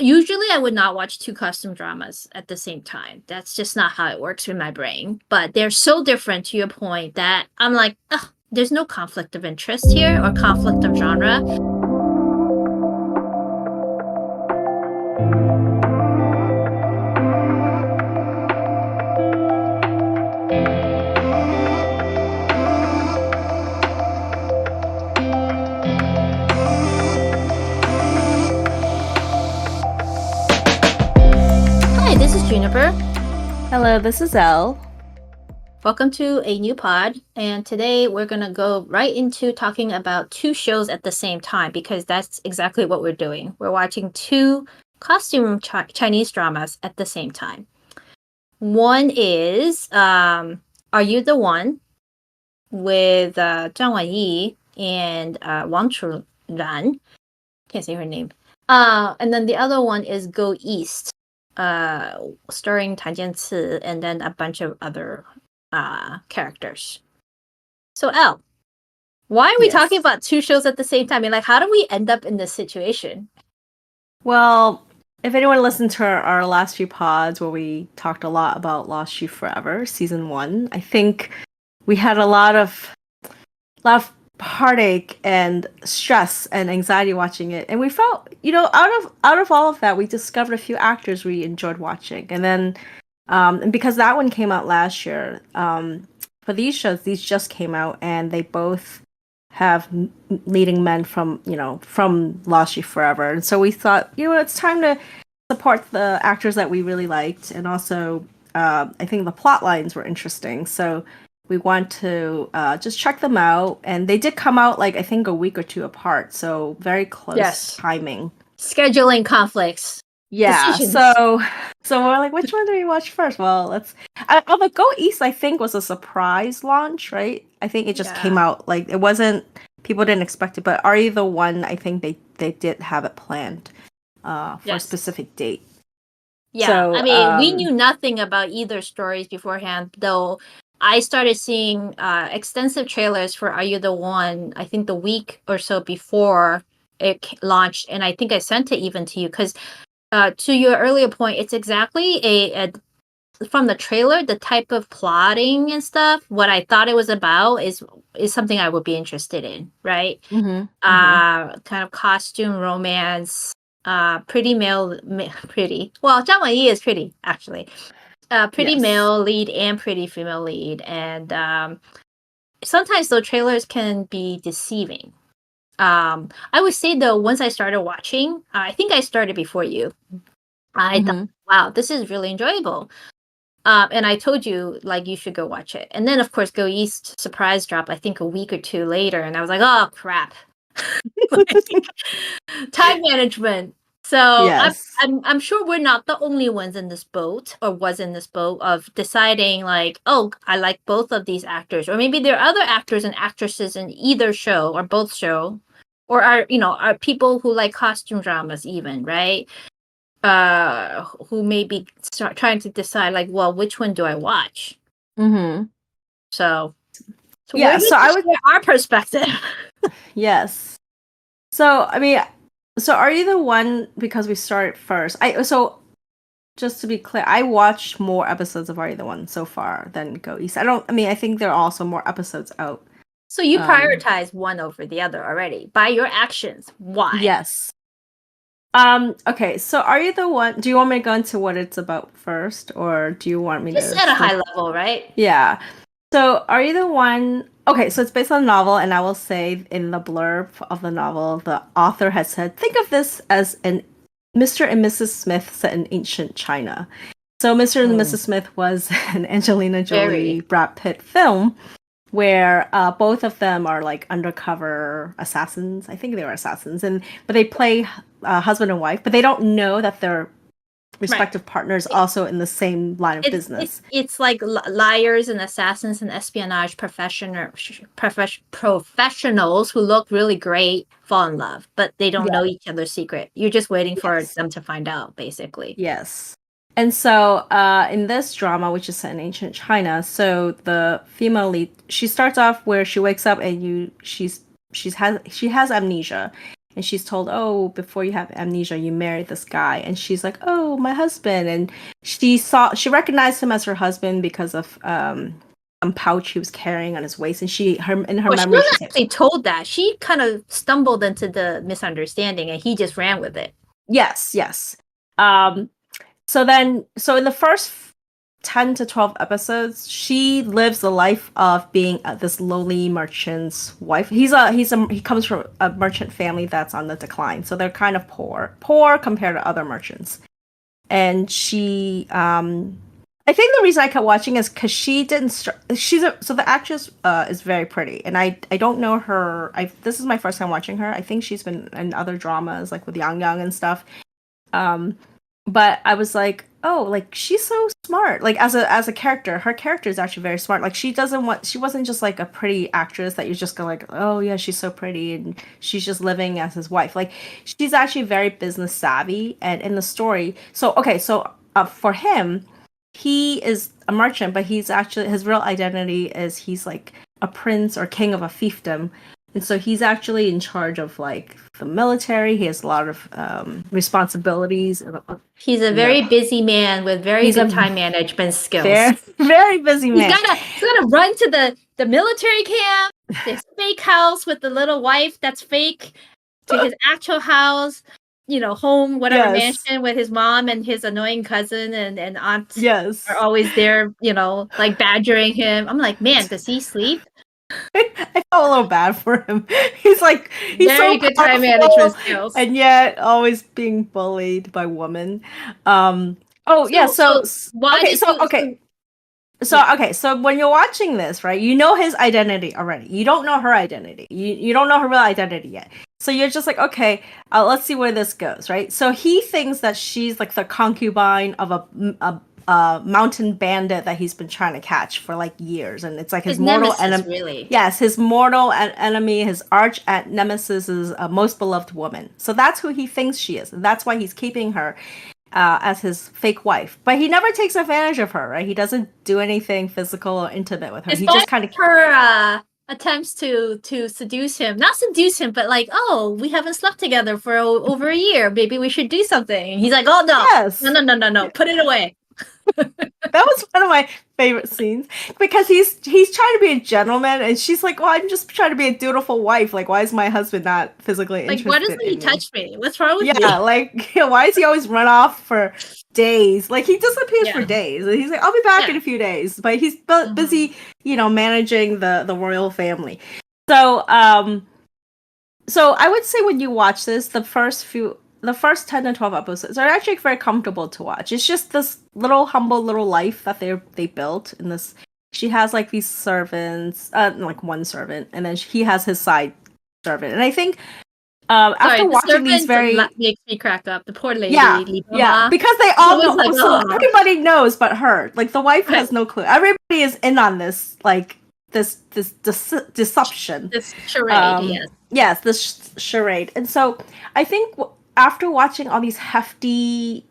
usually I would not watch two costume dramas at the same time. That's just not how it works in my brain. But they're so different to your point that I'm like, ugh, there's no conflict of interest here or conflict of genre. Hi, this is Juniper. Hello, this is Elle. Welcome to a new pod. And today we're going to go right into talking about two shows at the same time because that's exactly what we're doing. We're watching two costume Chinese dramas at the same time. One is Are You the One with Zhang Wanyi and Wang Churan. Can't say her name. And then the other one is Go East, starring Tan Jianci and then a bunch of other characters. So Elle, why are we talking about two shows at the same time? I mean, like, how do we end up in this situation? Well, if anyone listened to our last few pods where we talked a lot about Lost You Forever, season 1, I think we had a lot of heartache and stress and anxiety watching it, and we felt, out of all of that, we discovered a few actors we enjoyed watching, and then, and because that one came out last year, for these shows, these just came out, and they both have leading men from Lost You Forever. And so we thought, it's time to support the actors that we really liked. And also, I think the plot lines were interesting. So we want to just check them out. And they did come out, I think a week or two apart. So very close timing. Scheduling conflicts. Yeah, decisions. so we're like, which one do we watch first? Well, let's. The Go East, I think, was a surprise launch, right? I think it just came out it wasn't. People didn't expect it, but Are You the One? I think they did have it planned for a specific date. Yeah, so, I mean, we knew nothing about either stories beforehand, though. I started seeing extensive trailers for Are You the One, I think the week or so before it launched, and I think I sent it even to you because. To your earlier point, it's exactly a from the trailer, the type of plotting and stuff. What I thought it was about is something I would be interested in, right? Kind of costume romance, pretty pretty. Well, Zhang Wanyi is pretty actually. Pretty male lead and pretty female lead, and sometimes the trailers can be deceiving. I would say though, once I started watching, I think I started before you. I thought, wow, this is really enjoyable. And I told you, you should go watch it. And then, of course, Go East surprise drop, I think a week or two later. And I was like, oh, crap. Time management. So I'm sure we're not the only ones in this boat or was in this boat of deciding oh, I like both of these actors. Or maybe there are other actors and actresses in either show or both show. Or are people who like costume dramas even, right? Who may be trying to decide well, which one do I watch? So yeah, so I would our perspective. Yes. So I mean, Are You the One, because we started first. Just to be clear, I watched more episodes of Are You the One so far than Go East. I think there are also more episodes out. So you prioritize one over the other already by your actions. Why? Yes. Okay, so Are You the One? Do you want me to go into what it's about first, or do you want me just at a high level, right? Yeah. So Are You the One? Okay, so it's based on a novel, and I will say in the blurb of the novel, the author has said, think of this as an Mr. and Mrs. Smith set in ancient China. So Mr. and Mrs. Smith was an Angelina Jolie, Brad Pitt film where both of them are undercover assassins. I think they were assassins, but they play husband and wife, but they don't know that they're respective partners also in the same line of business. It's like liars and assassins and espionage professionals who look really great fall in love, but they don't know each other's secret. You're just waiting for them to find out, basically. Yes. And so in this drama, which is set in ancient China, so the female lead, she starts off where she wakes up and she has amnesia. and she's told, "Oh, before you have amnesia, you married this guy." And she's like, "Oh, my husband." And she recognized him as her husband because of some pouch he was carrying on his waist. And in her Well, she memory, wasn't she's like, actually told that. She kind of stumbled into the misunderstanding, and he just ran with it. "Yes, yes." Um, so in the first 10 to 12 episodes, she lives the life of being this lowly merchant's wife. He comes from a merchant family that's on the decline, so they're kind of poor compared to other merchants. And I think the reason I kept watching is because she didn't so the actress is very pretty, and I don't know her. This is my first time watching her. I think she's been in other dramas like with Yang Yang and stuff. um but I was like, oh, like she's so smart. Like as a character, her character is actually very smart. Like she wasn't just like a pretty actress that you just go like, oh yeah, she's so pretty and she's just living as his wife. Like she's actually very business savvy. And in the story, for him, he is a merchant, but he's actually his real identity is he's like a prince or king of a fiefdom. And so he's actually in charge of like the military. He has a lot of responsibilities. He's a very busy man with very good time management skills. Very, very busy man. He's gotta run to the military camp, his fake house with the little wife that's fake, to his actual house, home, whatever mansion with his mom and his annoying cousin and aunt are always there, like badgering him. I'm like, man, does he sleep? I felt a little bad for him. He's very so good time management skills, and yet always being bullied by women. So when you're watching this, right, you know his identity already. You don't know her identity. You don't know her real identity yet. So you're just like, okay, let's see where this goes, right? So he thinks that she's like the concubine of a mountain bandit that he's been trying to catch for like years, and it's like his mortal enemy. Really? Yes, his mortal enemy, his arch nemesis is a most beloved woman. So that's who he thinks she is, and that's why he's keeping her as his fake wife. But he never takes advantage of her, right? He doesn't do anything physical or intimate with her. He just kind of her attempts to seduce him, not seduce him, but like, oh, we haven't slept together for over a year. Maybe we should do something. And he's like, oh no, put it away. That was one of my favorite scenes because he's trying to be a gentleman and she's like, well, I'm just trying to be a dutiful wife. Like, why is my husband not physically interested? Like, why doesn't he touch me? What's wrong with me? Yeah, like, why does he always run off for days? Like, he disappears for days and he's like, I'll be back in a few days, but he's busy, managing the royal family. So I would say when you watch this, the first 10 to 12 episodes are actually very comfortable to watch. It's just this little humble little life that they built in this. She has like these servants, like one servant, and then he has his side servant. And I think after watching these makes me crack up. The poor lady. Yeah, because they all know. Like, everybody knows but her. Like the wife has no clue. Everybody is in on this, like this deception. This charade, Yes, this charade. And so I think after watching all these hefty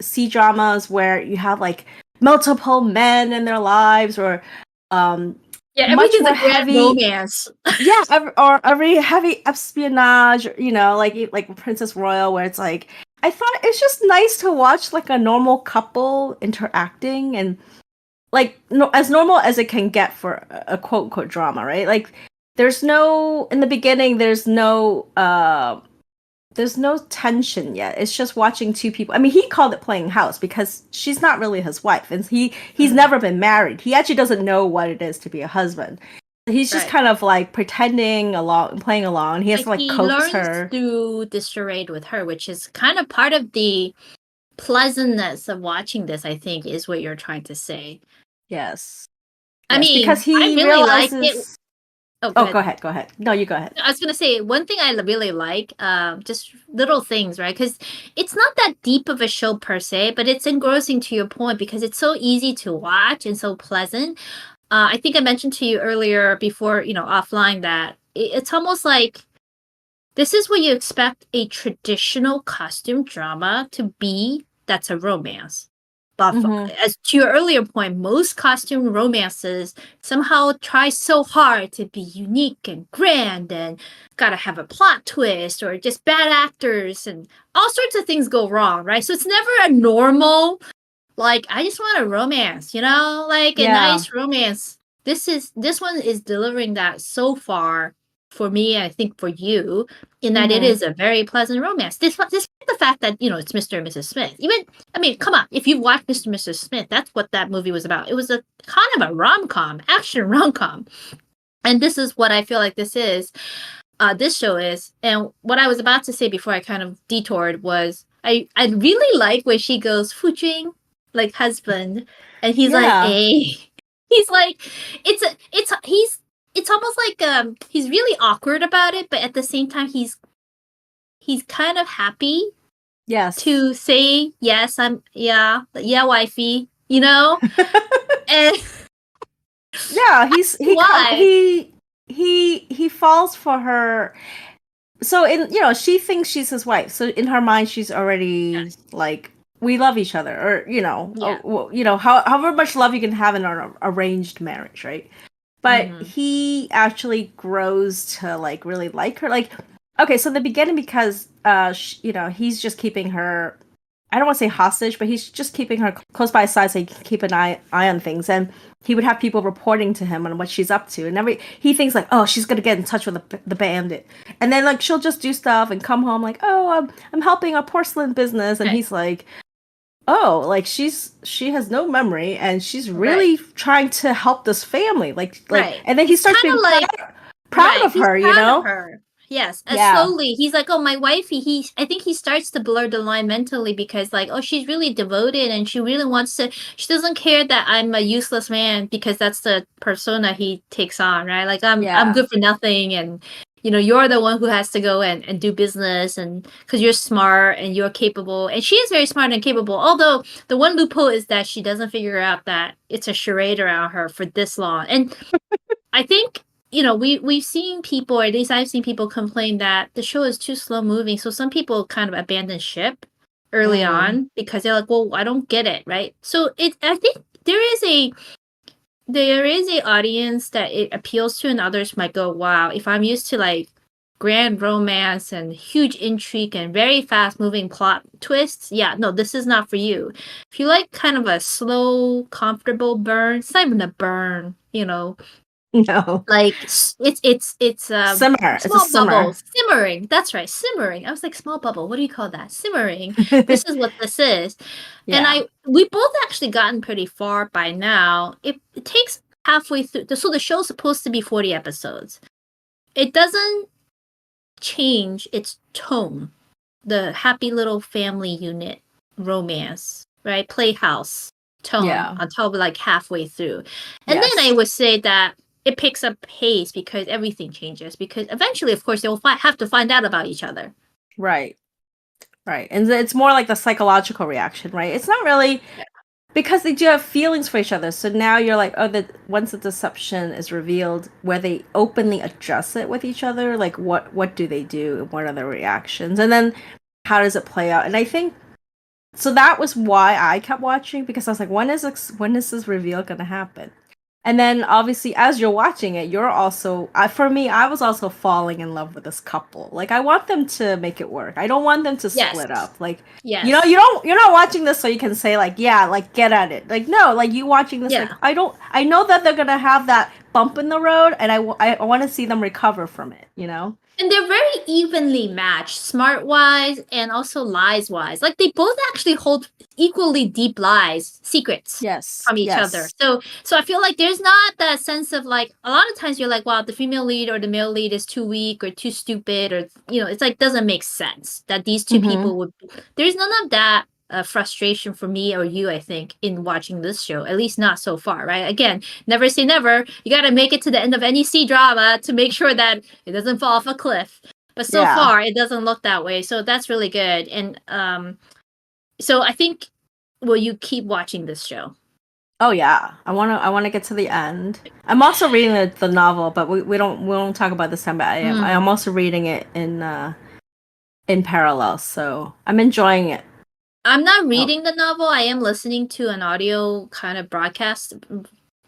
C-dramas where you have like multiple men in their lives, or everything's a heavy romance. Or a very heavy espionage, like Princess Royal, where it's like, I thought it's just nice to watch like a normal couple interacting and like as normal as it can get for a quote unquote drama, right? Like in the beginning there's no tension yet. It's just watching two people. I mean, he called it playing house because she's not really his wife, and he's never been married. He actually doesn't know what it is to be a husband. He's just kind of like pretending along, playing along. He has to like coax her. He learns through this charade with her, which is kind of part of the pleasantness of watching this, I think, is what you're trying to say. Yes. I mean, because he I really like it. Oh, go ahead. No, you go ahead. I was going to say, one thing I really like, just little things, right? Because it's not that deep of a show per se, but it's engrossing to your point because it's so easy to watch and so pleasant. I think I mentioned to you earlier before, offline, that it's almost like this is what you expect a traditional costume drama to be. That's a romance. But Mm-hmm. as to your earlier point, most costume romances somehow try so hard to be unique and grand and gotta have a plot twist or just bad actors and all sorts of things go wrong, right? So it's never a normal, like, I just want a romance, like a Yeah. nice romance. This one is delivering that so far for me, I think for you, in that it Mm-hmm. is a very pleasant romance. Despite the fact that, it's Mr. and Mrs. Smith. Even, I mean, come on, if you've watched Mr. and Mrs. Smith, that's what that movie was about. It was a kind of a rom-com, action rom-com. And this is what I feel like this show is. And what I was about to say before I kind of detoured was I really like when she goes Fujing, like husband, and he's like Yeah. he's like it's almost like he's really awkward about it, but at the same time he's kind of happy Yes. to say yes, yeah wifey, and Yeah, why he falls for her. So she thinks she's his wife. So in her mind, she's already yes like, we love each other, or yeah however much love you can have in an arranged marriage, right? But mm-hmm. he actually grows to like really like her. Like, okay, so in the beginning, because he's just keeping her. I don't want to say hostage, but he's just keeping her close by his side so he can keep an eye on things. And he would have people reporting to him on what she's up to. And he thinks like, oh, she's gonna get in touch with the bandit. And then like she'll just do stuff and come home like, oh, I'm helping a porcelain business. And right he's like, oh, like she has no memory and she's right really trying to help this family. Like, right and then he he's starts kind being of like proud right. of He's her, proud of her. Yes. And Yeah. slowly he's like, oh, my wifey, I think he starts to blur the line mentally because like, oh, she's really devoted and she really wants to, she doesn't care that I'm a useless man because that's the persona he takes on, right? Like I'm Yeah. good for nothing and you're the one who has to go and do business and because you're smart and you're capable. And she is very smart and capable. Although the one loophole is that she doesn't figure out that it's a charade around her for this long. And I think we've seen people, or at least I've seen people complain that the show is too slow moving. So some people kind of abandon ship early Mm. on because they're like, well, I don't get it, right? So I think there is a audience that it appeals to, and others might go, wow, if I'm used to like grand romance and huge intrigue and very fast moving plot twists, yeah, no, this is not for you. If you like kind of a slow, comfortable burn, it's not even a burn, No. like it's Simmer. It's a small simmer. bubbles simmering. That's right, simmering. I was like, small bubble, what do you call that? Simmering. This is what this is. And Yeah. we both actually gotten pretty far by now. It takes halfway through, so the show's supposed to be 40 episodes. It doesn't change its tone, the happy little family unit romance, right? Playhouse tone Yeah. until like halfway through. And then I Yes. would say that it picks up pace because everything changes. Because eventually, of course, they will have to find out about each other. Right. Right. And it's more like the psychological reaction, right? It's not really Yeah. because they do have feelings for each other. So now you're like, oh, that once the deception is revealed, where they openly address it with each other, like what do they do? What are their reactions? And then how does it play out? And I think so that was why I kept watching because I was like, when is this reveal gonna happen? And then obviously as you're watching it, you're also for me, I was also falling in love with this couple. Like I want them to make it work. I don't want them to Yes. split up. Like Yes. you're not watching this so you can say like, yeah, like get at it. Like no, like you watching this like Yeah. I know that they're gonna have that bump in the road and I want to see them recover from it, you know? And they're very evenly matched, smart wise and also lies wise. Like they both actually hold equally deep lies, secrets Yes. from each other. Yes. So I feel like there's not that sense of like a lot of times you're like, wow, the female lead or the male lead is too weak or too stupid or it's like doesn't make sense that these two Mhm. people would. There's none of that frustration for me or you, I think, in watching this show. At least not so far, right? Again, never say never. You got to make it to the end of any C-drama to make sure that it doesn't fall off a cliff. But so Yeah. far, it doesn't look that way. So that's really good. And so I think, will you keep watching this show? Oh yeah, I wanna get to the end. I'm also reading the novel, but we don't talk about this time. But I am also reading it in parallel, so I'm enjoying it. I'm not Oh. reading the novel. I am listening to an audio kind of broadcast,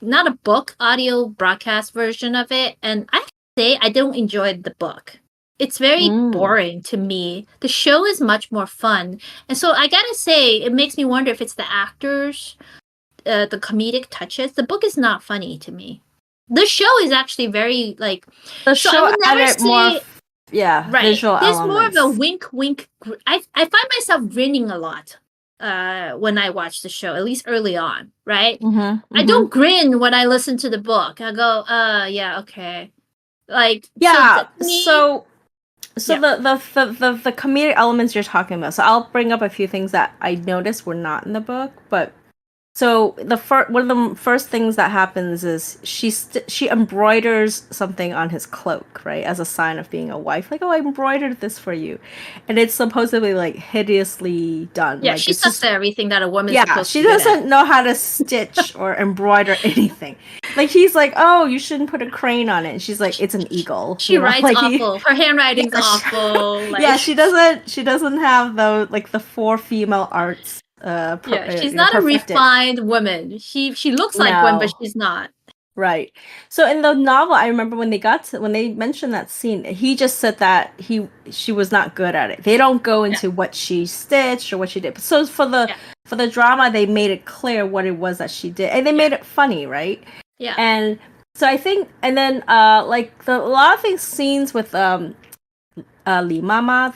not a book, audio broadcast version of it. And I have to say, I don't enjoy the book. It's very boring to me. The show is much more fun. And so I gotta say, it makes me wonder if it's the actors, the comedic touches. The book is not funny to me. The show is actually very, like, The so I show would never added more, say, right. visual There's more of elements. a wink, wink. I find myself grinning a lot when I watch the show, at least early on, right? I don't grin when I listen to the book. I go, yeah, okay. Like, Yeah, to me, so yeah, the comedic elements you're talking about. So I'll bring up a few things that I noticed were not in the book, but so one of the first things that happens is she embroiders something on his cloak, right, as a sign of being a wife. Like, oh, I embroidered this for you, and it's supposedly like hideously done. yeah, Like she it's sucks just at everything that a woman's yeah, supposed to she be good at. doesn't know how to stitch or embroider anything. Like he's like, oh, you shouldn't put a crane on it. And she's like, it's an eagle. She writes Like awful. Her handwriting's yeah, awful. Like, yeah, she doesn't have the like the four female arts yeah, she's not a perfected. refined woman. She looks like one, but No. she's not. Right. So in the novel, I remember when they mentioned that scene, he just said that she was not good at it. They don't go Yeah, into what she stitched or what she did. So yeah, for the drama, they made it clear what it was that she did, and they yeah, made it funny, right? yeah. And so I think, and then like a lot of things scenes with Li Mama,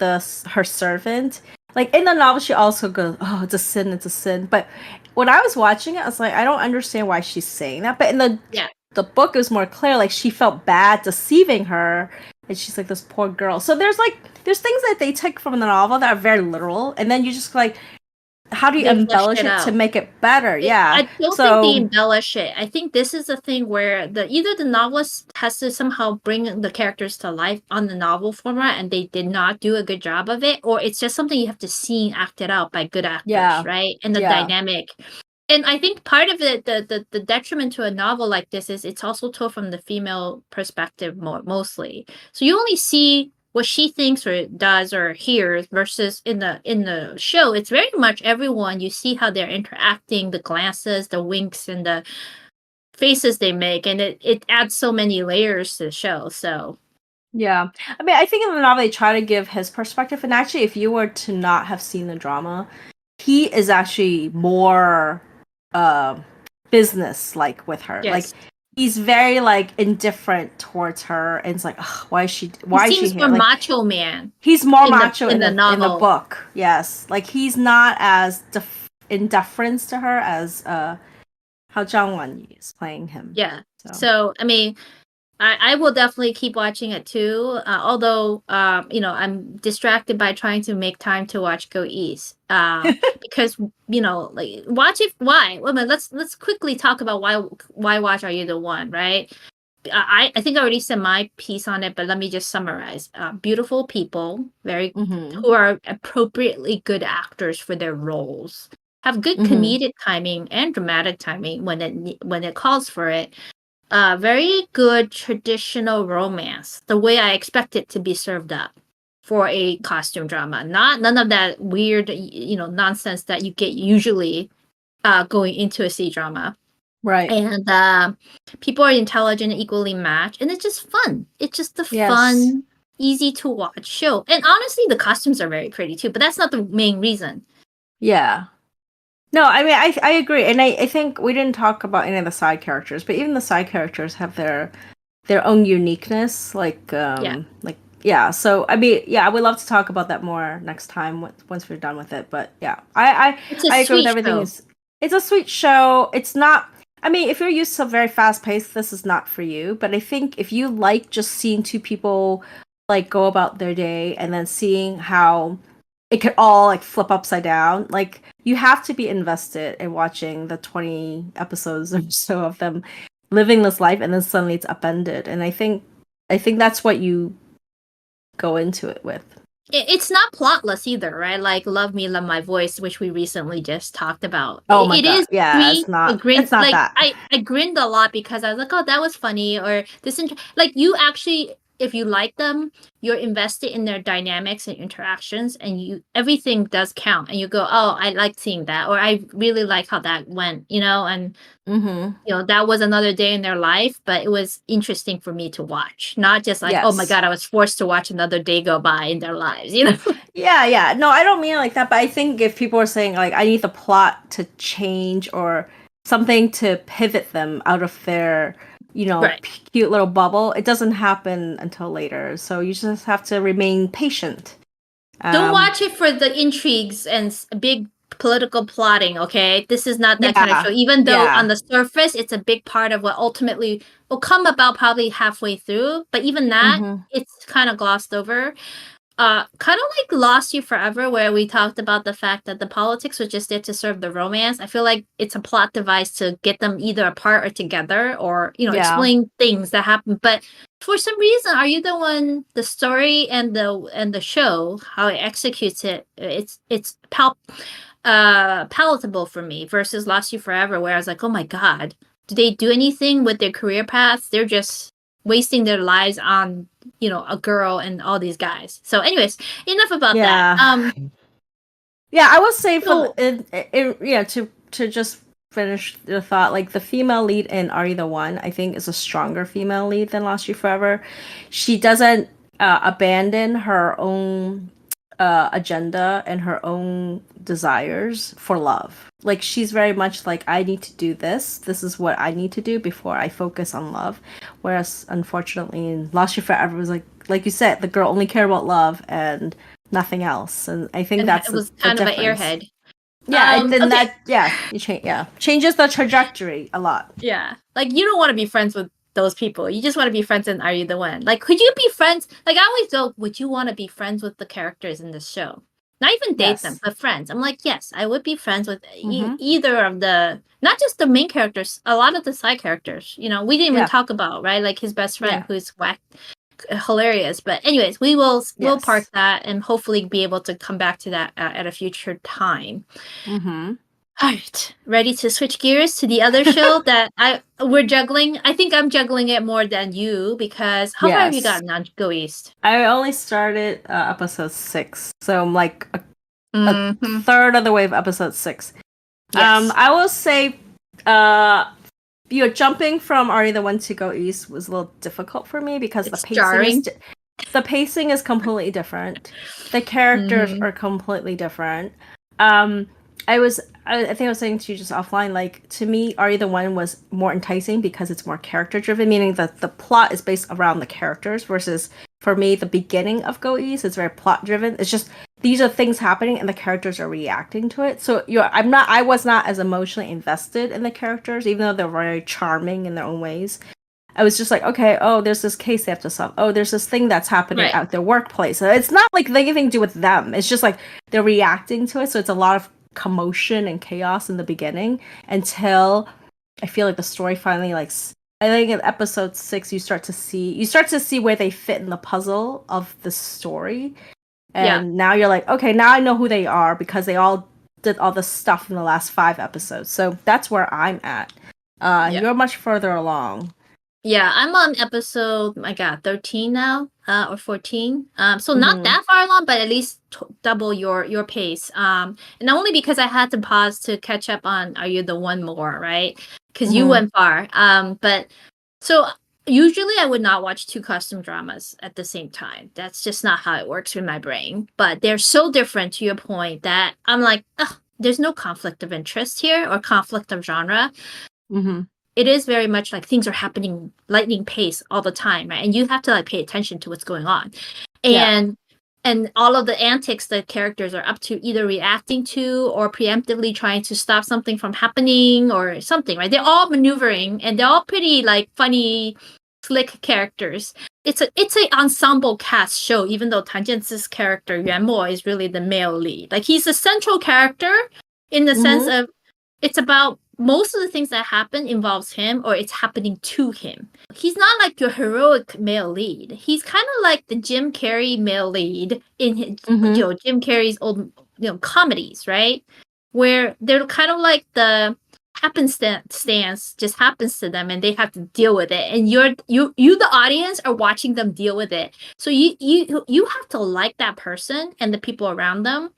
her servant. Like in the novel, she also goes, "Oh, it's a sin, it's a sin." But when I was watching it, I was like, I don't understand why she's saying that. But in Yeah. the book, it was more clear. Like she felt bad deceiving her, and she's like this poor girl. So there's things that they take from the novel that are very literal, and then you just like, how do you They fleshed embellish it it to out. make it better? Yeah. I don't think they So embellish it. I think this is the thing where either the novelist has to somehow bring the characters to life on the novel format, and they did not do a good job of it, or it's just something you have to see acted out by good actors, yeah, right? And the yeah, dynamic. And I think part of it, the detriment to a novel like this is it's also told from the female perspective mostly. So you only see what she thinks or does or hears versus in the show, it's very much everyone. You see how they're interacting, the glances, the winks, and the faces they make, and it adds so many layers to the show. So yeah. I mean, I think in the novel they try to give his perspective, and actually, if you were to not have seen the drama, he is actually more uh business like with her. Like yes, he's very like indifferent towards her, and it's like, ugh, he why is she seems here? more Like macho man he's more macho in the in the novel. book. Yes, like he's not as in deference to her as how Zhang Wanyi is playing him. Yeah. So So I mean, I will definitely keep watching it too. Although, I'm distracted by trying to make time to watch Go East. Because like watch it. Why? Well, let's quickly talk about why watch Are You the One? Right. I think I already said my piece on it, but let me just summarize. Beautiful people, mm-hmm. who are appropriately good actors for their roles, have good Mm-hmm. comedic timing and dramatic timing when it calls for it. Very good traditional romance, the way I expect it to be served up for a costume drama. Not none of that weird, nonsense that you get usually going into a C drama. Right. And people are intelligent, equally matched, and it's just fun. It's just a Yes. fun, easy to watch show. And honestly, the costumes are very pretty too, but that's not the main reason. Yeah. No, I mean I agree, and I think we didn't talk about any of the side characters, but even the side characters have their own uniqueness. Yeah, Like yeah. So I mean yeah, I would love to talk about that more next time once we're done with it. But yeah, it's a I agree with sweet everything. show. It's a sweet show. It's not. I mean, if you're used to very fast paced, this is not for you. But I think if you like just seeing two people like go about their day and then seeing how it could all like flip upside down. Like you have to be invested in watching the 20 episodes or so of them living this life and then suddenly it's upended. And I think that's what you go into it with. It's not plotless either, right? Like Love Me, Love My Voice, which we recently just talked about. Oh my It god. is Yeah, sweet. A it's grin, not like that. I grinned a lot because I was like, oh, that was funny, or like you actually if you like them, you're invested in their dynamics and interactions, and everything does count. And you go, oh, I like seeing that, or I really like how that went, and that was another day in their life, but it was interesting for me to watch. Not just like, oh my Yes. God, I was forced to watch another day go by in their lives, Yeah. No, I don't mean it like that, but I think if people are saying like I need the plot to change or something to pivot them out of their, Right. cute little bubble, it doesn't happen until later. So you just have to remain patient. Don't watch it for the intrigues and big political plotting, okay? This is not that kind of show. Even though on the surface, it's a big part of what ultimately will come about probably halfway through. But even that, it's kind of glossed over. Kind of like Lost You Forever, where we talked about the fact that the politics was just there to serve the romance. I feel like it's a plot device to get them either apart or together, or explain things that happen. But for some reason, Are You the One? The story and the show, how it executes it, it's palatable for me versus Lost You Forever, where I was like, oh my God, do they do anything with their career paths? They're just wasting their lives on a girl and all these guys. So anyways, enough about that. Yeah, I would say So to just finish the thought, like the female lead in Are You the One, I think is a stronger female lead than Lost You Forever. She doesn't abandon her own agenda and her own desires for love. Like she's very much like, I need to do this. This is what I need to do before I focus on love. Whereas unfortunately in Lost You Forever was like you said, the girl only cared about love and nothing else. And I think that's it was the kind of an difference. airhead. Yeah, and then Okay. changes the trajectory a lot. Yeah. Like you don't want to be friends with those people. You just want to be friends in Are You the One? Like, could you be friends? Like, I always go, would you want to be friends with the characters in this show? Not even date them, Yes. but friends. I'm like, yes, I would be friends with either of not just the main characters, a lot of the side characters. We didn't even talk about, right? Like his best friend who's whack, hilarious. But anyways, we'll park that and hopefully be able to come back to that at a future time. All right, ready to switch gears to the other show that we're juggling. I think I'm juggling it more than you because how far have you gotten on Go East? I only started episode 6, so I'm like a third of the way of episode 6. Yes. I will say, jumping from Are You the One to Go East was a little difficult for me because the pacing is completely different. The characters are completely different. I think I was saying to you just offline, like, to me, Are You the One was more enticing because it's more character driven, meaning that the plot is based around the characters versus, for me, the beginning of Go East is very plot driven. It's just, these are things happening and the characters are reacting to it. So I was not as emotionally invested in the characters, even though they're very charming in their own ways. I was just like, okay, oh, there's this case they have to solve. Oh, there's this thing that's happening at their workplace. So it's not like anything to do with them. It's just like they're reacting to it. So it's a lot of commotion and chaos in the beginning until I feel like the story finally I think in episode 6 you start to see where they fit in the puzzle of the story. And now you're like, okay, now I know who they are because they all did all the stuff in the last 5 episodes. So that's where I'm at. You're much further along. Yeah, I'm on episode, 13 now, or 14. So not that far along, but at least double your pace. And only because I had to pause to catch up on Are You the One more, right? Because you went far. But so usually I would not watch 2 custom dramas at the same time. That's just not how it works with my brain. But they're so different, to your point, that I'm like, ugh, there's no conflict of interest here or conflict of genre. It is very much like things are happening lightning pace all the time, right? And you have to like pay attention to what's going on. And all of the antics that characters are up to, either reacting to or preemptively trying to stop something from happening or something, right? They're all maneuvering and they're all pretty like funny, slick characters. It's a ensemble cast show, even though Tan Jianci's character Yuan Mo is really the male lead. Like he's a central character in the sense of it's about most of the things that happen involves him or it's happening to him. He's not like your heroic male lead. He's kind of like the Jim Carrey male lead in his, Jim Carrey's old comedies, right? Where they're kind of like the happenstance just happens to them and they have to deal with it, and you the audience are watching them deal with it. So you have to like that person and the people around them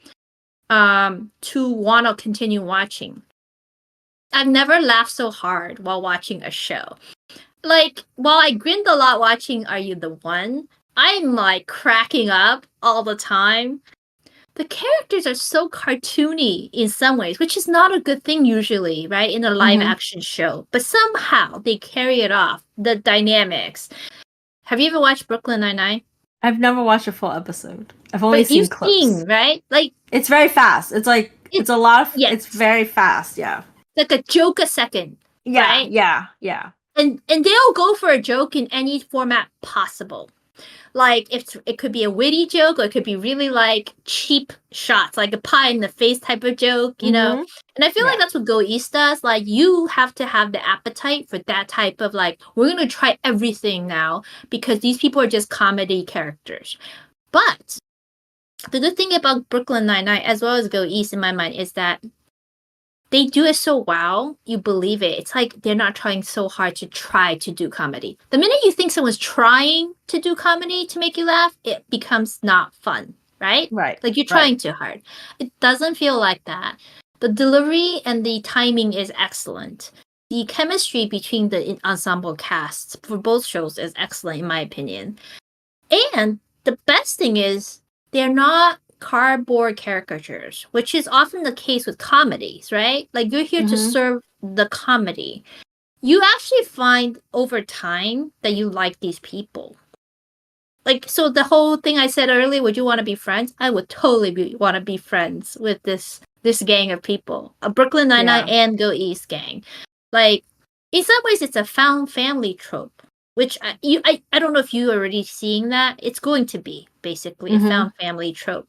to want to continue watching. I've never laughed so hard while watching a show. Like, while I grinned a lot watching Are You the One, I'm like cracking up all the time. The characters are so cartoony in some ways, which is not a good thing usually, right? In a live action show. But somehow they carry it off. The dynamics. Have you ever watched Brooklyn Nine-Nine? I've never watched a full episode. I've only But seen you've clips. seen, right? Like, it's very fast. It's like it's a lot of yes. It's very fast, yeah. Like a joke a second. Yeah, right? yeah. And they'll go for a joke in any format possible. Like, if it could be a witty joke, or it could be really like cheap shots, like a pie in the face type of joke, you know. And I feel like that's what Go East does. Like, you have to have the appetite for that type of like, we're gonna try everything now because these people are just comedy characters. But the good thing about Brooklyn Nine-Nine, as well as Go East in my mind, is that they do it so well, you believe it. It's like they're not trying so hard to try to do comedy. The minute you think someone's trying to do comedy to make you laugh, it becomes not fun, right? Right. Like, you're trying too hard. It doesn't feel like that. The delivery and the timing is excellent. The chemistry between the ensemble casts for both shows is excellent, in my opinion. And the best thing is, they're not cardboard caricatures, which is often the case with comedies, right? Like, you're here to serve the comedy. You actually find over time that you like these people. Like, so the whole thing I said earlier, would you want to be friends? I would totally want to be friends with this gang of people. A Brooklyn Nine-Nine and Go East gang. Like, in some ways, it's a found family trope, which I don't know if you're already seeing that. It's going to be, basically, a found family trope.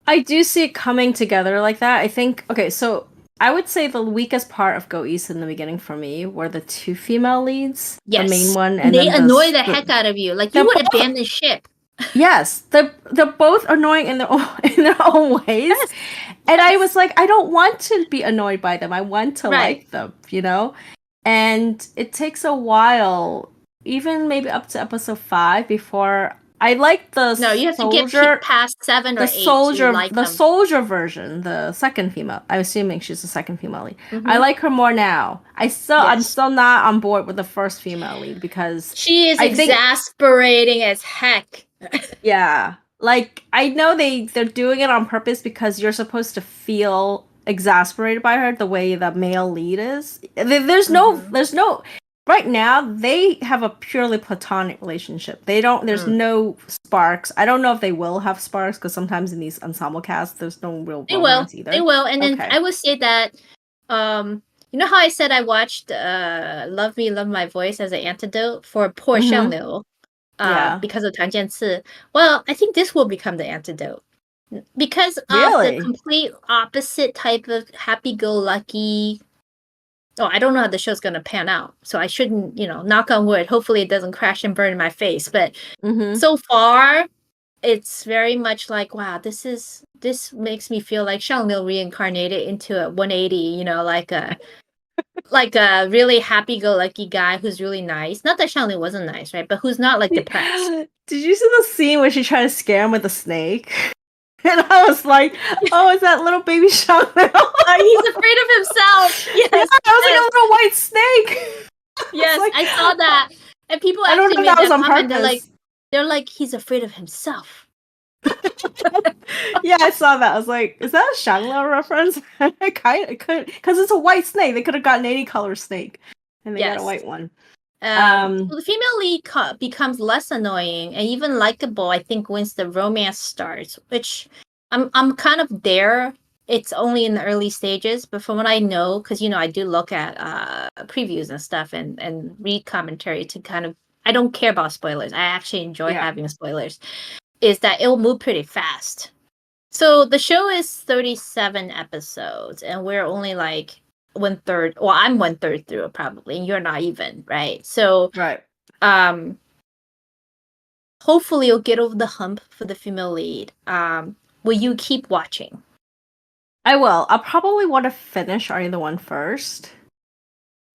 I do see it coming together like that. I think, okay, so I would say the weakest part of Go East in the beginning for me were the two female leads. Yes. The main one. And they annoy the heck out of you. Like, you would abandon ship. Yes. They're both annoying in their own ways. Yes. And I was like, I don't want to be annoyed by them. I want to like them, you know? And it takes a while, even maybe up to episode 5, before I like the No, you have to get past 7 or 8. The soldier version, the second female. I'm assuming she's the second female lead. I like her more now. I'm still not on board with the first female lead because she is exasperating as heck. Yeah. Like, I know they're doing it on purpose because you're supposed to feel exasperated by her the way the male lead is. There's no right now they have a purely platonic relationship. There's no sparks. I don't know if they will have sparks because sometimes in these ensemble casts there's no real romance either. They will. And then I would say that you know how I said I watched Love Me, Love My Voice as an antidote for poor Xiang Liu because of Tan Jianci. Well, I think this will become the antidote. Because of the complete opposite type of happy-go-lucky. Oh, I don't know how the show's going to pan out, so I shouldn't, knock on wood. Hopefully it doesn't crash and burn in my face. But so far, it's very much like, wow, this makes me feel like Xiang Liu reincarnated into a 180, like a really happy-go-lucky guy who's really nice. Not that Xiang Liu wasn't nice, right? But who's not, like, depressed. Did you see the scene where she tried to scare him with a snake? And I was like, oh, is that little baby Xiang Liu? He's afraid of himself. Yes. Yeah, I was like a little white snake. Yes, I saw that. And people actually made that comment. They're like, he's afraid of himself. Yeah, I saw that. I was like, is that a Xiang Liu reference? I kind of could, because it's a white snake. They could have gotten any color snake, and they got a white one. So the female lead becomes less annoying and even likable, I think, once the romance starts, which I'm kind of there. It's only in the early stages, but from what I know, because I do look at previews and stuff and read commentary to kind of, I don't care about spoilers. I actually enjoy having spoilers. Is that it'll move pretty fast. So the show is 37 episodes, and we're only like 1/3. Well, I'm 1/3 through probably, and you're not even, right? So hopefully you'll get over the hump for the female lead. Will you keep watching? I will. I'll probably want to finish Are You the One first.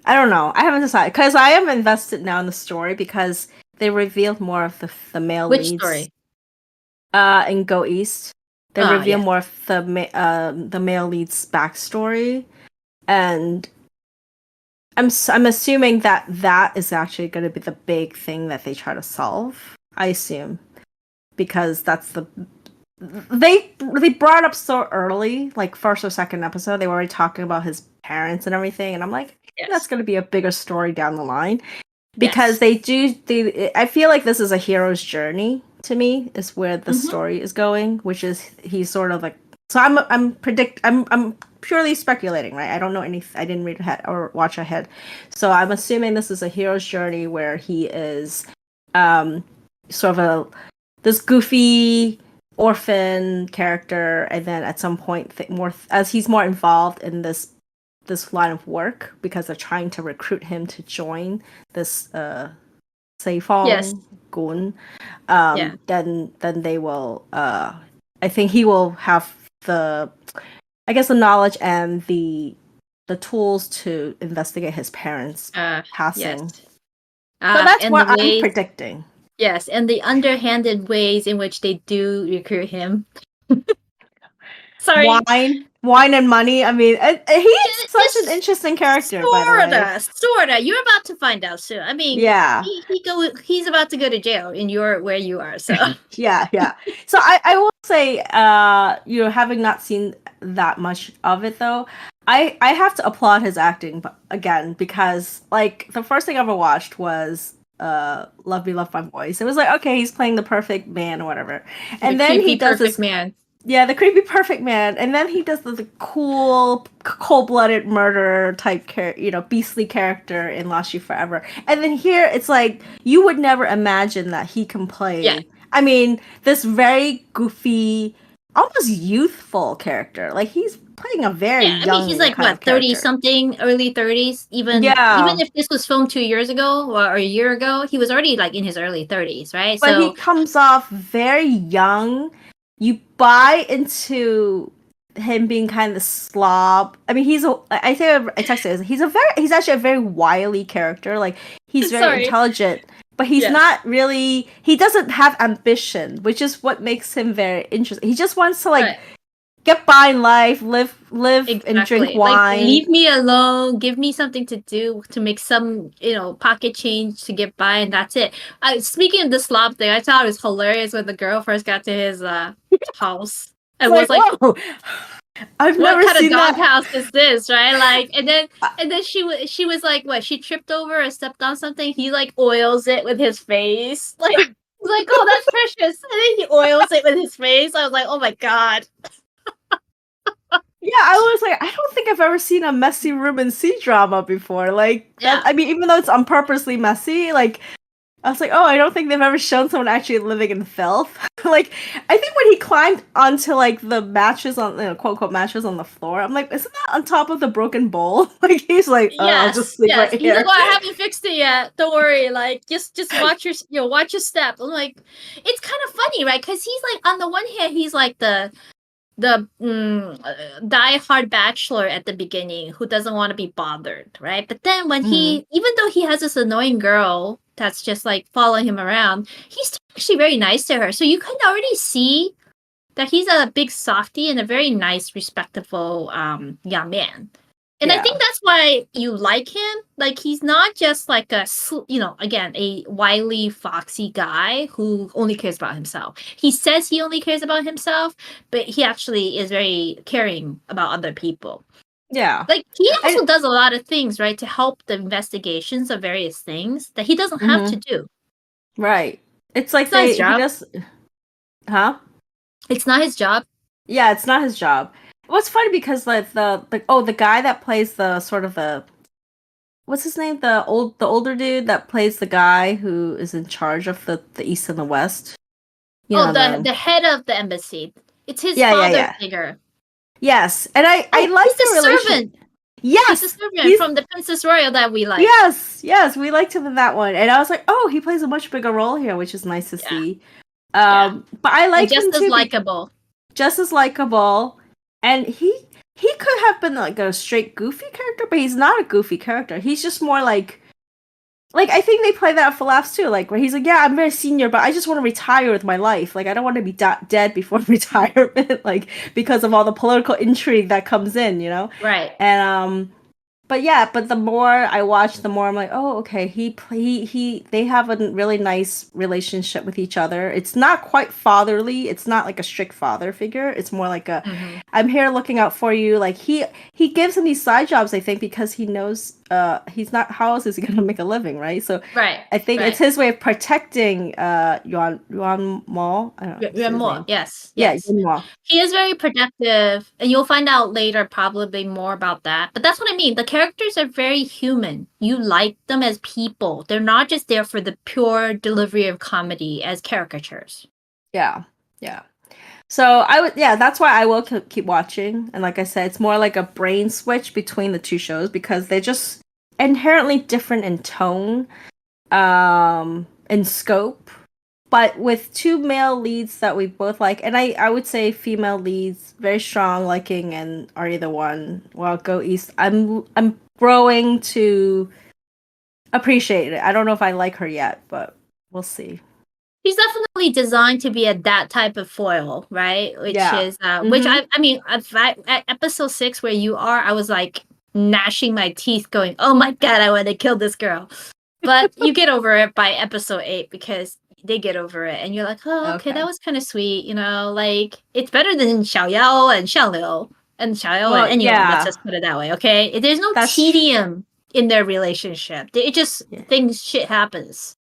I don't know. I haven't decided because I am invested now in the story because they revealed more of the male Which leads. story? In Go East, they Ah, reveal yes. more of the male lead's backstory, and I'm assuming that that is actually going to be the big thing that they try to solve. I assume because that's they brought up so early, like first or second episode, they were already talking about his parents and everything, and I'm like, that's Yes. going to be a bigger story down the line because Yes. I feel like this is a hero's journey to me is where the Mm-hmm. story is going, which is he's sort of like so I'm purely speculating, right? I don't know any, I didn't read ahead or watch ahead, so I'm assuming this is a hero's journey where he is um sort of a this goofy orphan character, and then at some point more as he's more involved in this line of work because they're trying to recruit him to join this Yes. Seifong Gun, Yeah. then they will I think he will have the I guess the knowledge and the tools to investigate his parents Yes. passing. So that's And the what I'm ways, predicting. yes, and the underhanded ways in which they do recruit him. Sorry, Wine and money. I mean, he's such an just interesting character, by the way. sorta. You're about to find out soon. I mean, Yeah, he's about to go to jail, and you're where you are. So yeah. So I will say, you know, having not seen that much of it though, I have to applaud his acting again because like the first thing I ever watched was Love Me Love My Voice. It was like okay, he's playing the perfect man or whatever, the and then he creepy does perfect this. man. Yeah, the creepy perfect man, and then he does the cool, cold-blooded murder type beastly character in Lost You Forever. And then here, it's like you would never imagine that he can Yeah, play. I mean, this very goofy, almost youthful character. Like he's playing a very yeah. I mean, he's young like kind of what 30 character. something, early 30s. Even Yeah, if this was filmed 2 years ago or a year ago, he was already like in his early 30s, right? but he So comes off very young. You buy into him being kind of slob. I mean, I think I texted. He's actually a very wily character. Like he's very sorry. intelligent, but he's Yes. not really. He doesn't have ambition, which is what makes him very interesting. He just wants to like Right. get by in life, live and drink Exactly. Like, wine. leave me alone. Give me something to do to make some, pocket change to get by, and that's it. Speaking of the slob thing, I thought it was hilarious when the girl first got to his house It's and was like, like, whoa, I've "What never kind of seen that. doghouse is this?" Right? Like, and then she was like, "What? She tripped over or stepped on something?" He like oils it with his face, like. He's like, "Oh, that's precious," and then he oils it with his face. I was like, "Oh my god!" Yeah, I was like, I don't think I've ever seen a messy room in cdrama before. Like that, Yeah, I mean, even though it's on purposely messy, like I was like, oh, I don't think they've ever shown someone actually living in filth. Like, I think when he climbed onto like the matches on, quote unquote matches on the floor, I'm like, isn't that on top of the broken bowl? Like he's like, oh, I'll just yes, sleep yes. right He's like, here. "Oh, I haven't fixed it yet. Don't worry. Like, just watch watch your step." I'm like, it's kind of funny, right? Because he's like, on the one hand, he's like the die-hard bachelor at the beginning who doesn't want to be bothered, right? But then when Hmm. even though he has this annoying girl that's just like following him around, he's actually very nice to her. So you can already see that he's a big softie and a very nice, respectable young man. And I Yeah. think that's why you like him. Like he's not just like again, a wily, foxy guy who only cares about himself. He says he only cares about himself, but he actually is very caring about other people. Yeah. Like he I. also does a lot of things, right, to help the investigations of various things that he doesn't have to Hmm. do. Right. It's It's like not his he job. does, huh? It's not his job. Yeah, it's not his job. What's funny because like the guy that plays the sort of the what's his name? The older dude that plays the guy who is in charge of the East and the West. You Oh, know the the the head of the embassy. It's his father yeah. figure. Yes, and I Oh, like he's the the relation. servant. He's the Yes, servant he's from the Princess Royal that we like. yes, we liked him in that one, and I was like, oh, he plays a much bigger role here, which is nice to Yeah, see. yeah. But I And like just him as too, likable. just as likable, and been like a straight goofy character, but he's not a goofy character. He's just more like I think they play that for laughs too, like where he's like, yeah, I'm very senior, but I just want to retire with my life. Like I don't want to be dead before retirement, like because of all the political intrigue that comes in, you know. Right. And but yeah, but the more I watch, the more I'm like, oh, okay, they have a really nice relationship with each other. It's not quite fatherly. It's not like a strict father figure. It's more like a, Mm-hmm. I'm here looking out for you. Like he gives him these side jobs, I think, because he knows he's not, how else is he gonna make a living, right? So Right. I think it's Right. his way of protecting Yuan Mo. I don't know, say his More. name. Yes. Yeah, Yes. Yuan Mo. He is very productive, and you'll find out later probably more about that. But that's what I mean. The characters are very human. You like them as people. They're not just there for the pure delivery of comedy as caricatures. Yeah, yeah. So I would, yeah, that's why I will keep watching. And like I said, it's more like a brain switch between the two shows because they're just inherently different in tone, in scope, but with two male leads that we both like, and I would say female leads very strong liking and are either one. Well, Go East. I'm growing to appreciate it. I don't know if I like her yet, but we'll see. He's definitely designed to be that type of foil, right? Which Yeah. is, which I mean, at episode 6 where you are, I was like gnashing my teeth, going, "Oh my god, I want to kill this girl." But you get over it by episode 8 because they get over it, and you're like, "Oh, okay, that Okay. was kind of sweet," you know. Like it's better than Xiao Yao and Xiao Liu and Xiao Yao and Well, anyone. Let's yeah, just put it that way, okay? There's no that's tedium in their relationship. It just yeah. shit happens.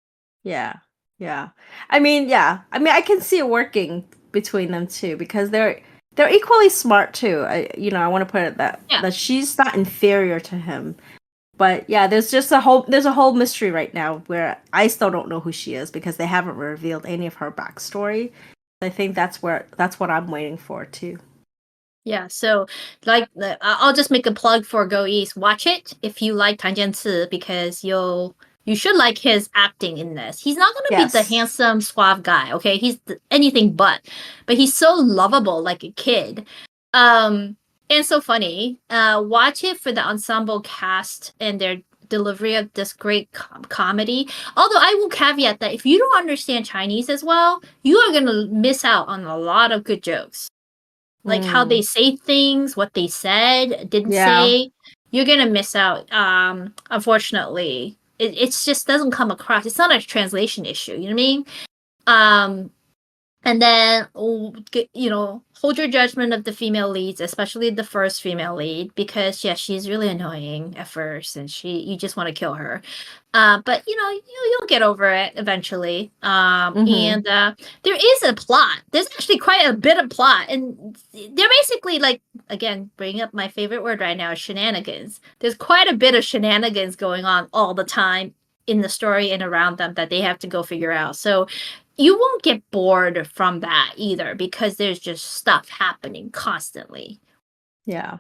Yeah. Yeah. I mean, yeah. I mean, I can see it working between them too because they're equally smart too. I want to put it Yeah. that she's not inferior to him. But yeah, there's a whole mystery right now where I still don't know who she is because they haven't revealed any of her backstory. I think that's what I'm waiting for too. Yeah, so like I'll just make a plug for Go East. Watch it if you like Tan Jianci because you should like his acting in this. He's not going to be the Yes. handsome suave guy, okay? He's anything but he's so lovable like a kid. And so funny. Watch it for the ensemble cast and their delivery of this great comedy. Although I will caveat that if you don't understand Chinese as well, you are going to miss out on a lot of good jokes like how they say things, what they said, didn't Yeah. say, you're gonna miss out. Unfortunately, it's just doesn't come across. It's not a translation issue. You know what I mean? And then hold your judgment of the female leads, especially the first female lead, because yeah, she's really annoying at first, and you just want to kill her. But you'll get over it eventually. And there is a plot. There's actually quite a bit of plot, and they're basically like, again, bringing up my favorite word right now, shenanigans. There's quite a bit of shenanigans going on all the time in the story and around them that they have to go figure out. So you won't get bored from that either because there's just stuff happening constantly. Yeah.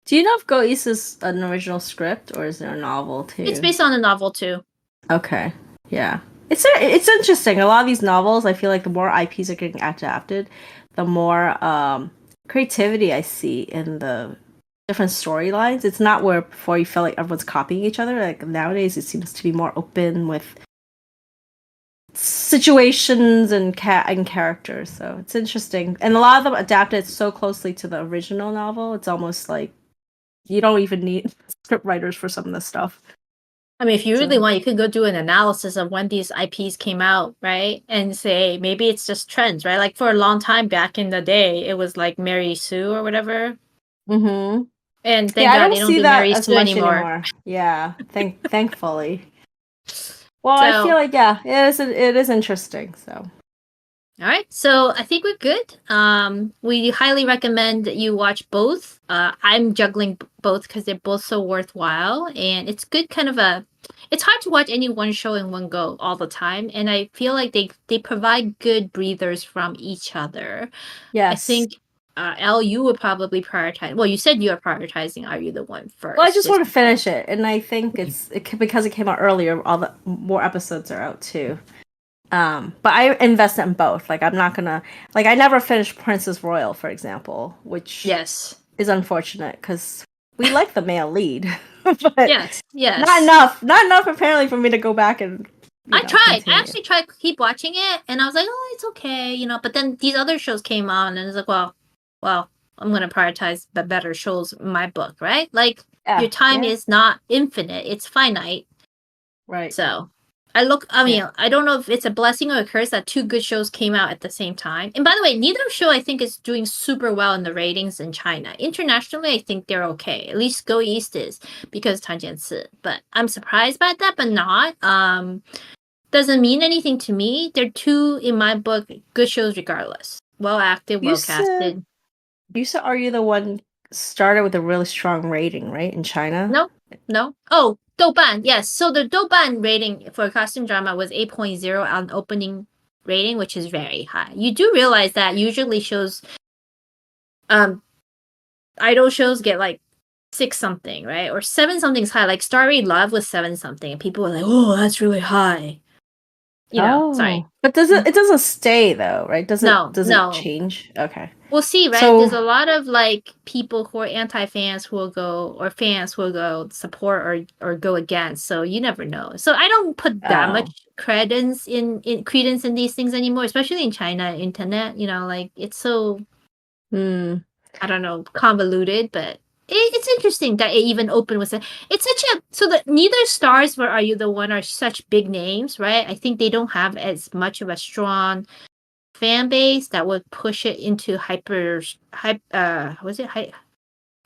Do you know if Go East is an original script or is it a novel too? It's based on a novel too. Okay. Yeah. It's interesting. A lot of these novels, I feel like the more IPs are getting adapted, the more creativity I see in the different storylines. It's not where before you feel like everyone's copying each other. Like nowadays, it seems to be more open with situations and characters. So it's interesting, and a lot of them adapted so closely to the original novel. It's almost like you don't even need script writers for some of this stuff. I mean, if you really want, you could go do an analysis of when these IPs came out, right? And say maybe it's just trends, right? Like for a long time back in the day, it was like Mary Sue or whatever. Mm-hmm. And thank Yeah, I God don't they don't see do that Mary as Sue much anymore. anymore. Yeah, thankfully. Well, So, I feel like yeah, it is interesting. So. All right, so I think we're good. We highly recommend that you watch both. I'm juggling both because they're both so worthwhile, and it's good. It's hard to watch any one show in one go all the time, and I feel like they provide good breathers from each other. Yes. I think Elle, you would probably prioritize. Well, you said you are prioritizing. Are you the one first? Well, I just want to finish it, and I think because it came out earlier. All the more episodes are out too. But I invest in both. Like I'm not gonna I never finished Princess Royal, for example, which yes is unfortunate because we like the male lead, but Yes, yes. not enough apparently for me to go back and I tried. I continue. actually tried to keep watching it, and I was like, oh, it's okay, you know. But then these other shows came on, and it's like, well, I'm gonna prioritize the better shows in my book, right? Like your Yeah, time yeah, is not infinite; it's finite. right. So I Yeah. mean, I don't know if it's a blessing or a curse that two good shows came out at the same time. And by the way, neither show I think is doing super well in the ratings in China. Internationally, I think they're okay. At least Go East is because Tan Jianci. But I'm surprised by that, but not. Doesn't mean anything to me. They're two, in my book, good shows regardless. Well acted, You well said casted. you said Are You the One started with a really strong rating, right? In China? No, no. Oh, Douban, yes. So the Douban rating for a costume drama was 8.0 on opening rating, which is very high. You do realize that usually shows, um, idol shows get like 6 something, right? Or 7 something's high. Like Starry Love was 7 something. And people were like, oh, that's really high. You know, sorry. Oh. But it doesn't stay though, right? No, Does it no. change? Okay. We'll see, right? So, There's a lot of like people who are anti-fans who will go, or fans who will go support or go against. So you never know. So I don't put that much oh. credence in these things anymore, especially in China internet. You know, like it's so, Hmm. I don't know, convoluted, but it's interesting that it even opened with it's such a so that neither stars for Are You the One are such big names, right? I think they don't have as much of a strong fan base that would push it into was it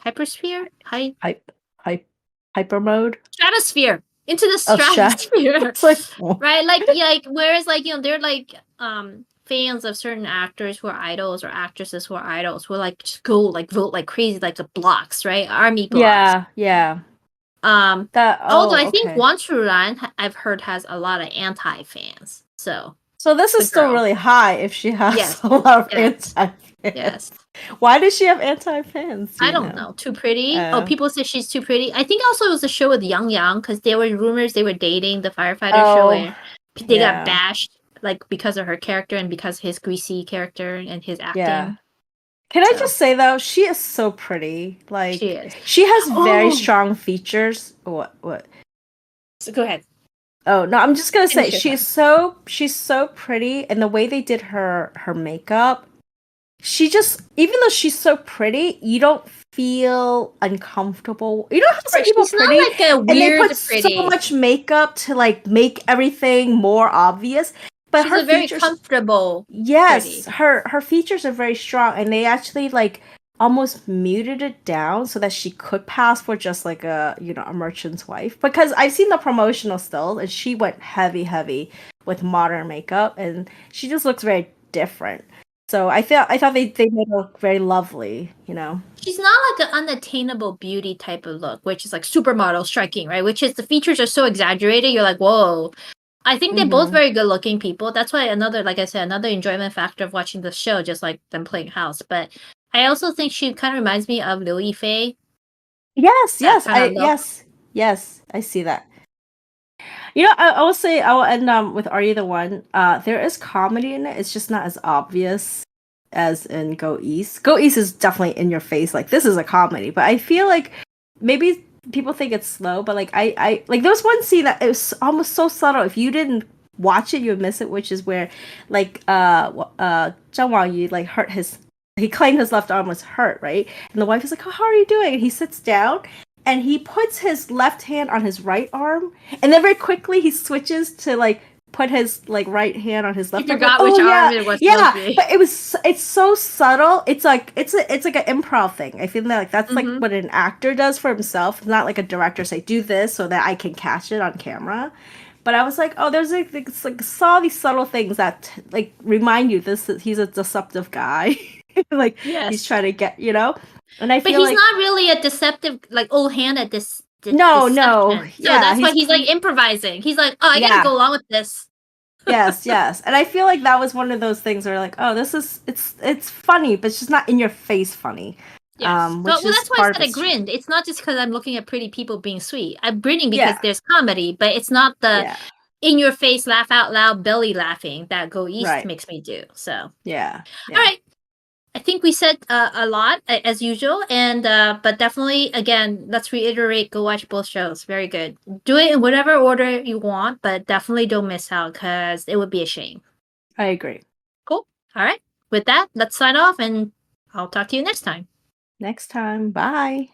hypersphere? Hype hype hyper mode? Stratosphere. Into the Oh, strat. stratosphere. It's like, oh. Right? Like yeah, like whereas like, you know, they're like fans of certain actors who are idols or actresses who are idols who like just go like vote like crazy, like the blocks, right? Army blocks. Yeah, yeah. Um Although Oh, I think okay. Wan Churan I've heard has a lot of anti fans. So So this is good still girl. really high if she has Yes. a lot of Yes. anti-fans. Yes. Why does she have anti-fans, do I you don't know? know. Too pretty. Oh, people say she's too pretty. I think also it was a show with Yang because there were rumors they were dating, the firefighter show Oh, where they got yeah. bashed like because of her character and because his greasy character and his Yeah. acting. Can I So just say though, she is so pretty. she Like is. she has very Oh, strong features. What? so go ahead. Oh, no, I'm just gonna say Finish your thought. she's so pretty and the way they did her makeup, she just even though she's so pretty, you don't feel uncomfortable. You know how some Right, people are she's not pretty like a and they weird put so pretty. much makeup to like make everything more obvious, but She's her a very features, comfortable yes, pretty. her features are very strong and they actually like almost muted it down so that she could pass for just like a, a merchant's wife, because I've seen the promotional stills and she went heavy with modern makeup and she just looks very different. So I thought they made her look very lovely. She's not like an unattainable beauty type of look, which is like supermodel striking, right? Which is the features are so exaggerated, you're like, whoa. I think they're both Mm-hmm. very good looking people. That's why another, like I said, another enjoyment factor of watching the show, just like them playing house. But I also think she kind of reminds me of Liu Yifei, Yes, that yes, kind of look. yes, I see that. I will say I will end with Are You the One? There is comedy in it. It's just not as obvious as in Go East. Go East is definitely in your face. Like this is a comedy, but I feel like maybe people think it's slow, but like I like there was one scene that it was almost so subtle. If you didn't watch it, you would miss it, which is where like Zhang Wanyi like hurt his he claimed his left arm was hurt, right? And the wife is like, oh, how are you doing? And he sits down and he puts his left hand on his right arm, and then very quickly he switches to like put his like right hand on his He left arm. Like, forgot oh which arm yeah, it was supposed to yeah. be. But it's so subtle. It's like an improv thing. I feel like that's like Mm-hmm. what an actor does for himself. It's not like a director say do this so that I can catch it on camera. But I was like, oh, there's like it's like saw these subtle things that like remind you he's a deceptive guy. Like he's Yes. trying to get. And I But feel he's like not really a deceptive, like old hand at no, deception. So yeah, that's why he's like improvising. He's like, oh, I gotta yeah. go along with this. Yes. And I feel like that was one of those things where like, oh, it's funny, but it's just not in your face funny. Yes. So, Which well, is that's why I part of said I its charm. grinned. It's not just because I'm looking at pretty people being sweet. I'm grinning because Yeah. there's comedy, but it's not the Yeah. in your face, laugh out loud, belly laughing that Go East Right. makes me do. So, all Yeah. Yeah. right. I think we said a lot as usual, and but definitely again, let's reiterate: go watch both shows. Very good. Do it in whatever order you want, but definitely don't miss out because it would be a shame. I agree. Cool. All right. With that, let's sign off, and I'll talk to you next time. Next time, bye.